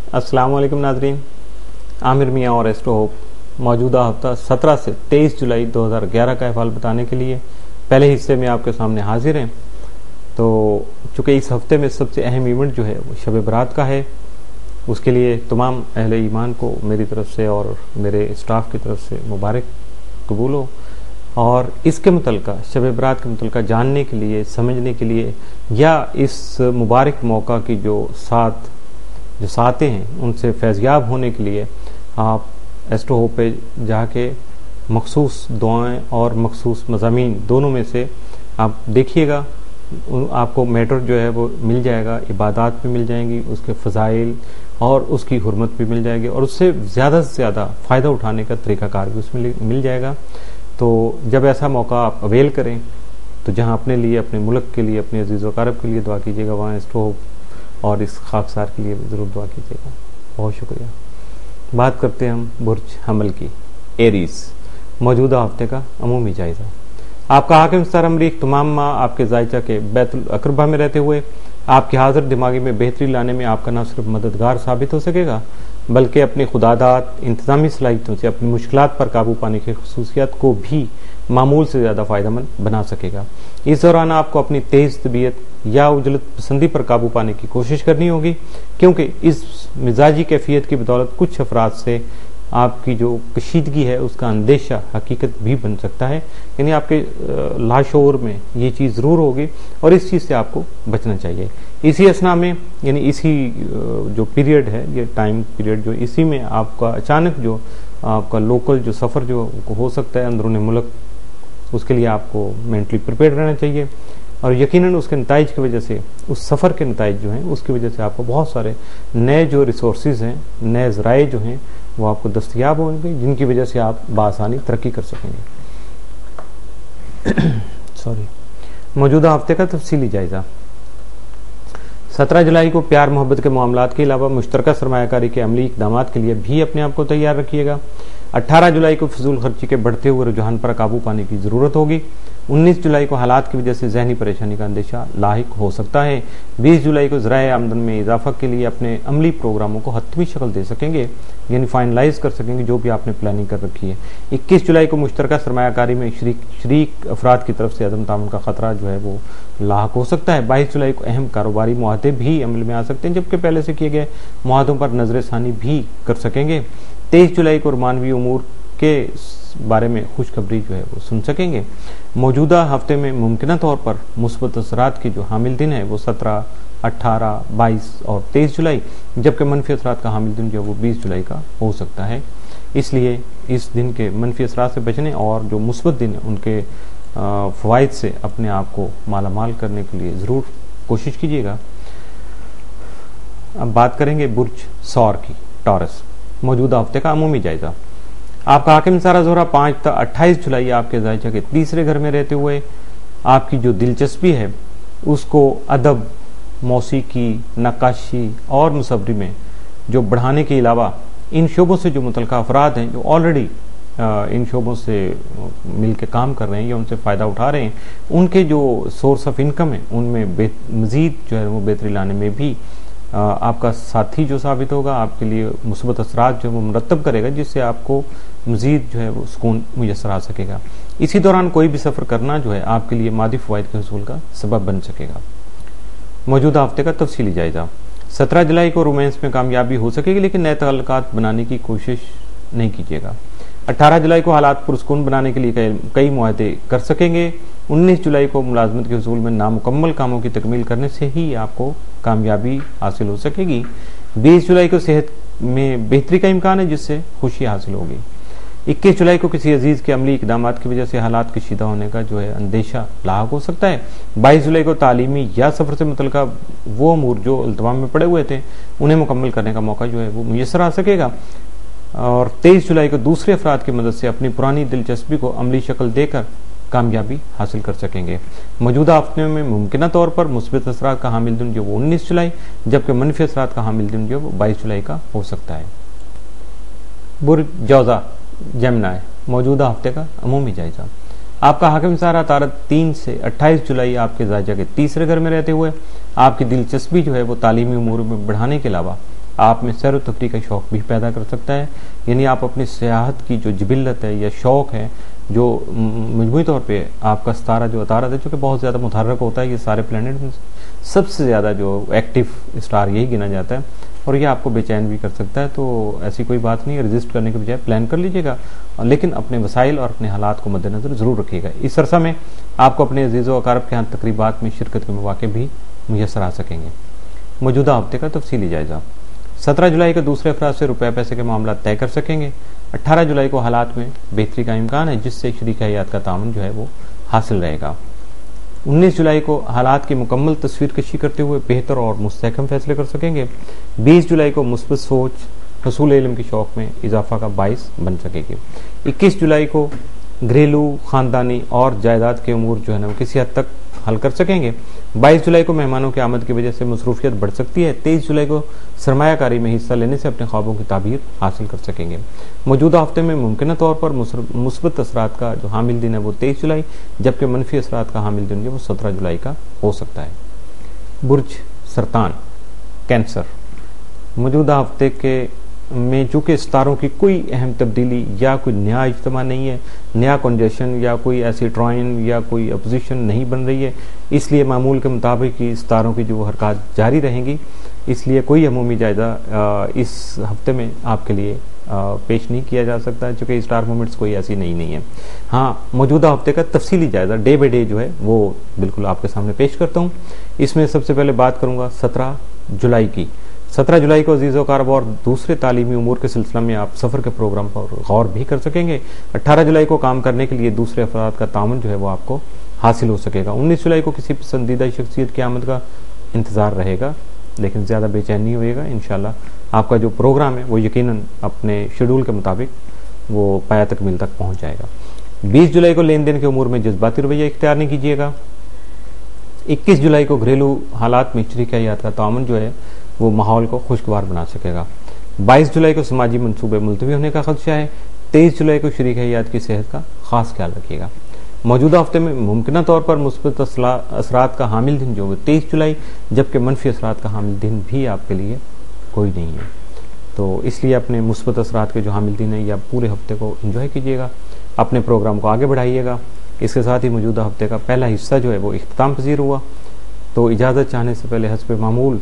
अस्सलाम वालेकुम नाजरीन, आमिर मियाँ और एस्ट्रो होप मौजूदा हफ्ता 17 से 23 जुलाई 2011 का अहवाल बताने के लिए पहले हिस्से में आपके सामने हाजिर हैं। तो चूँकि इस हफ्ते में सबसे अहम इवेंट जो है वो शब बरात का है, उसके लिए तमाम अहले ईमान को मेरी तरफ से और मेरे स्टाफ की तरफ से मुबारक कबूल हो। और इसके मुतल्लिक़ शब बरात के मुतल्लिक़ जानने के लिए, समझने के लिए या इस मुबारक मौका की जो सातें हैं उनसे फैज़याब होने के लिए आप एस्ट्रो होप पे जाके मखसूस दुआएं और मखसूस मज़ामीन दोनों में से आप देखिएगा। आपको मैटर जो है वो मिल जाएगा, इबादत भी मिल जाएंगी, उसके फ़ज़ाइल और उसकी हुर्मत भी मिल जाएगी और उससे ज़्यादा से ज़्यादा फ़ायदा उठाने का तरीक़ाकार भी उसमें मिल जाएगा। तो जब ऐसा मौका आप अवेल करें तो जहां अपने लिए, अपने मुल्क के लिए, अपने अज़ीज़ व अक़ारब के लिए दुआ कीजिएगा, वहाँ एस्ट्रो होप और इस खाकसार के लिए भी ज़रूर दुआ कीजिएगा। बहुत शुक्रिया। बात करते हैं हम बुर्ज हमल की, एरीज़, मौजूदा हफ्ते का अमूमी जायज़ा। आपका हाकिम सर अमरीक तमाम माह आपके जायचा के बैतुल अक़रबा में रहते हुए आपकी हाजिर दिमागी में बेहतरी लाने में आपका न सिर्फ मददगार साबित हो सकेगा बल्कि अपनी खुदादात, इंतज़ामी सलाहियतों से अपनी मुश्किलात पर काबू पाने की खसूसियत को भी मामूल से ज़्यादा फ़ायदेमंद बना सकेगा। इस दौरान आपको अपनी तेज़ तबीयत या उजलत पसंदी पर काबू पाने की कोशिश करनी होगी, क्योंकि इस मिजाजी कैफियत की बदौलत कुछ अफराद से आपकी जो कशीदगी है उसका अंदेशा हकीकत भी बन सकता है। यानी आपके लाशोर में ये चीज़ ज़रूर होगी और इस चीज़ से आपको बचना चाहिए। इसी असना में, यानी इसी जो पीरियड है, ये टाइम पीरियड जो इसी में आपका अचानक जो आपका लोकल जो सफ़र जो हो सकता है अंदरूनी मुल्क, उसके लिए आपको मेंटली प्रिपेयर रहना चाहिए और यकीनन उसके नताइज की वजह से, उस सफ़र के नताइज जो हैं उसकी वजह से आपको बहुत सारे नए जो रिसोर्सेज हैं, नए ज़राए जो हैं वो आपको दस्तयाब होंगे, जिनकी वजह से आप बासानी तरक्की कर सकेंगे। सॉरी। मौजूदा हफ्ते का तफसीली जायज़ा। 17 जुलाई को प्यार मोहब्बत के मामलात के अलावा मुश्तरका सरमायाकारी के अमली इक़दाम के लिए भी अपने आप को तैयार रखिएगा। 18 जुलाई को फजूल खर्ची के बढ़ते हुए रुझान पर काबू पाने की ज़रूरत होगी। 19 जुलाई को हालात की वजह से जहनी परेशानी का अंदेशा लाहिक हो सकता है। 20 जुलाई को ज़राए आमदन में इजाफा के लिए अपने अमली प्रोग्रामों को हतमी शक्ल दे सकेंगे, यानी फाइनलाइज कर सकेंगे जो भी आपने प्लानिंग कर रखी है। 21 जुलाई को मुश्तरका सरमायाकारी में शरीक अफराद की तरफ से अदम तामुन का खतरा जो है वो लाहक हो सकता है। 22 जुलाई को अहम कारोबारी मुआहदे भी अमल में आ सकते हैं, जबकि पहले से किए गए मुआहदों पर नजरसानी भी कर सकेंगे। 23 जुलाई को मानवी उमूर के बारे में खुशखबरी जो है वो सुन सकेंगे। मौजूदा हफ्ते में मुमकिन तौर पर मुस्बत असरात की जो हामिल दिन है वो 17, 18, 22 और 23 जुलाई, जबकि मनफी असरात का हामिल दिन जो है वो 20 जुलाई का हो सकता है। इसलिए इस दिन के मनफी असरात से बचने और जो मुस्बत दिन है उनके फ़वाइद से अपने आप को मालामाल करने के लिए ज़रूर कोशिश कीजिएगा। अब बात करेंगे बुर्ज सौर की, टॉरस, मौजूदा हफ्ते का अमूमी जायज़ा। आपका हाकिम सारा ज़ोहरा 5 तक 28 जुलाई आपके जायचा के तीसरे घर में रहते हुए आपकी जो दिलचस्पी है उसको अदब, मौसीकी, नक्काशी और मुसव्वरी में जो बढ़ाने के अलावा इन शोबों से जो मुतल्लिका अफराद हैं जो ऑलरेडी इन शोबों से मिल के काम कर रहे हैं या उनसे फ़ायदा उठा रहे हैं, उनके जो सोर्स ऑफ इनकम है उनमें मज़ीद जो है वो बेहतरी लाने में भी आपका साथी जो साबित होगा, आपके लिए मुस्बत असरात जो है वो मुरतब करेगा, जिससे आपको मज़ीद जो है वो सुकून मुयसर आ सकेगा। इसी दौरान कोई भी सफ़र करना जो है आपके लिए मादी फ़वाइद के हसूल का सबब बन सकेगा। मौजूदा हफ्ते का तफसीली जायज़ा। 17 जुलाई को रोमांस में कामयाबी हो सकेगी, लेकिन नए तअल्लुकात बनाने की कोशिश नहीं कीजिएगा। 18 जुलाई को हालात पुरसकून बनाने के लिए कई मुआहदे कर सकेंगे। 19 जुलाई को मुलाजमत के हसूल में नामुकम्मल कामों की तकमील करने से ही आपको कामयाबी हासिल हो सकेगी। 20 जुलाई को सेहत में बेहतरी का इम्कान है, जिससे खुशी हासिल होगी। 21 जुलाई को किसी अजीज के अमली इकदाम की वजह से हालात कशीदा होने का जो है अंदेशा लाहक हो सकता है। 22 जुलाई को तालीमी या सफ़र से मुतल्लिका वो अमूर जो इल्तवाम में पड़े हुए थे उन्हें मुकम्मल करने का मौका जो है वो मुयसर आ सकेगा। और 23 जुलाई को दूसरे अफराद की मदद से अपनी पुरानी दिलचस्पी को अमली शक्ल देकर कामयाबी हासिल कर सकेंगे। मौजूदा हफ्ते में मुमकिन तौर पर मुस्बत असरात का हामिल दिन जो वो 19 जुलाई, जबकि मनफी असरात का हामिल दिन जो वो 22 जुलाई का हो सकता है। बुर्ज जौज़ा, जेमिनी, मौजूदा हफ्ते का अमूमी जायज़ा। आपका हाकिम सारा तारत 3 से 28 जुलाई आपके जायजा के तीसरे घर में रहते हुए आपकी दिलचस्पी जो है वो तालीमी उमूर में बढ़ाने के अलावा आप में सैर व तफरीह का शौक भी पैदा कर सकता है। यानी आप अपनी सियाहत की जो जिबिल्लत है या शौक है, जो मजमूई तौर पे आपका सितारा जो अतारत है, जो कि बहुत ज़्यादा मुतहर्रक होता है, ये सारे प्लैनेट में सबसे ज़्यादा जो एक्टिव स्टार यही गिना जाता है, और ये आपको बेचैन भी कर सकता है। तो ऐसी कोई बात नहीं है, रजिस्ट करने के बजाय प्लान कर लीजिएगा, लेकिन अपने वसाइल और अपने हालात को मद्देनजर ज़रूर रखिएगा। इस अरसा में आपको अपने अजीज़ व अकारब के यहाँ तकरीबात में शिरकत के मौके भी मुयसर आ सकेंगे। मौजूदा हफ्ते का तफसीली जायज़ा। 17 जुलाई को दूसरे अफराद से रुपये पैसे के मामला तय कर सकेंगे। 18 जुलाई को हालात में बेहतरी का इम्कान है, जिससे शरीक हयात का ताउन जो है वो हासिल रहेगा। 19 जुलाई को हालात की मुकम्मल तस्वीर कशी करते हुए बेहतर और मुस्तहकम फैसले कर सकेंगे। 20 जुलाई को मुस्बत सोच हसूल इल्म के शौक में इजाफा का बाइस बन सकेगी। 21 जुलाई को घरेलू, खानदानी और जायदाद के उमूर जो है ना वो किसी हद तक हल कर सकेंगे। 22 जुलाई को मेहमानों की आमद की वजह से मसरूफियत बढ़ सकती है। 23 जुलाई को सरमायाकारी में हिस्सा लेने से अपने ख्वाबों की ताबीर हासिल कर सकेंगे। मौजूदा हफ्ते में मुमकिन तौर पर मुस्बत असरात का जो हामिल दिन है वो 23 जुलाई, जबकि मनफी असरात का हामिल दिन जो वो 17 जुलाई का हो सकता है। बुर्ज सरतान कैंसर। मौजूदा हफ्ते के में चूँकि सितारों की कोई अहम तब्दीली या कोई नया इज्तिमा नहीं है, नया कंजेशन या कोई ऐसी ट्राइन या कोई अपोजिशन नहीं बन रही है, इसलिए मामूल के मुताबिक ही सितारों की जो हरकत जारी रहेंगी, इसलिए कोई अमूमी जायजा इस हफ्ते में आपके लिए पेश नहीं किया जा सकता, चूँकि स्टार मूवमेंट्स कोई ऐसी नहीं है। हाँ, मौजूदा हफ्ते का तफसीली जायजा डे बाई डे जो है वो बिल्कुल आपके सामने पेश करता हूँ। इसमें सबसे पहले बात करूँगा 17 जुलाई की। 17 जुलाई को अजीज़ व अकारब और दूसरे तालीमी उमूर के सिलसिला में आप सफ़र के प्रोग्राम पर गौर भी कर सकेंगे। 18 जुलाई को काम करने के लिए दूसरे अफराद का ताउन जो है वो आपको हासिल हो सकेगा। 19 जुलाई को किसी पसंदीदा शख्सियत की आमद का इंतज़ार रहेगा, लेकिन ज़्यादा बेचैन नहीं होएगा। इंशाल्लाह आपका जो प्रोग्राम है वो यकीनन अपने शेड्यूल के मुताबिक वो पाया तकमील तक पहुँच जाएगा। 20 जुलाई को लेन देन के उमूर में जज्बाती रवैया इख्तियार नहीं कीजिएगा। 21 जुलाई को घरेलू हालात में शरीक हयात का ताउन जो है वो माहौल को खुशगवार बना सकेगा। 22 जुलाई को समाजी मनसूबे मुलतवी होने का खदशा है। 23 जुलाई को शरीक हयात की सेहत का खास ख्याल रखिएगा। मौजूदा हफ्ते में मुमकिन तौर पर मुस्बत असरात का हामिल दिन जो 23 जुलाई, जबकि मनफी असरात का हामिल दिन भी आपके लिए कोई नहीं है। तो इसलिए अपने मुस्बत असरात के जो हामिल दिन है या पूरे हफ्ते को एंजॉय कीजिएगा, अपने प्रोग्राम को आगे बढ़ाइएगा। इसके साथ ही मौजूदा हफ्ते का पहला हिस्सा जो है वो इख्तिताम पजीर हुआ। तो इजाज़त चाहने से पहले हस्ब मामूल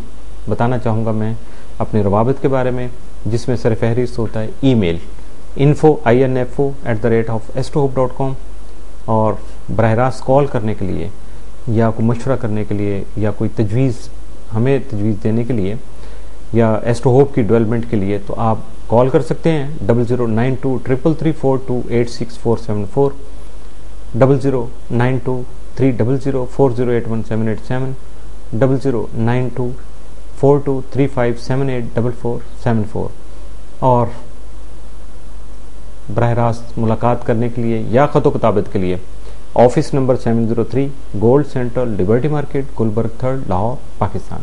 बताना चाहूँगा मैं अपने रवाबित के बारे में, जिसमें सर फहरिस्त होता है ईमेल info@astrohope.com, और बरह रास्त कॉल करने के लिए या कोई मशवरा करने के लिए या कोई हमें तजवीज़ देने के लिए या एस्ट्रोहोप की डेवलपमेंट के लिए तो आप कॉल कर सकते हैं 00923342864740, 00923004081787, 00924235784474, और बरह रास्त मुलाकात करने के लिए या ख़त किताबत के लिए office number 703 Gold Central Liberty Market, Gulberg 3rd, Lahore, Pakistan.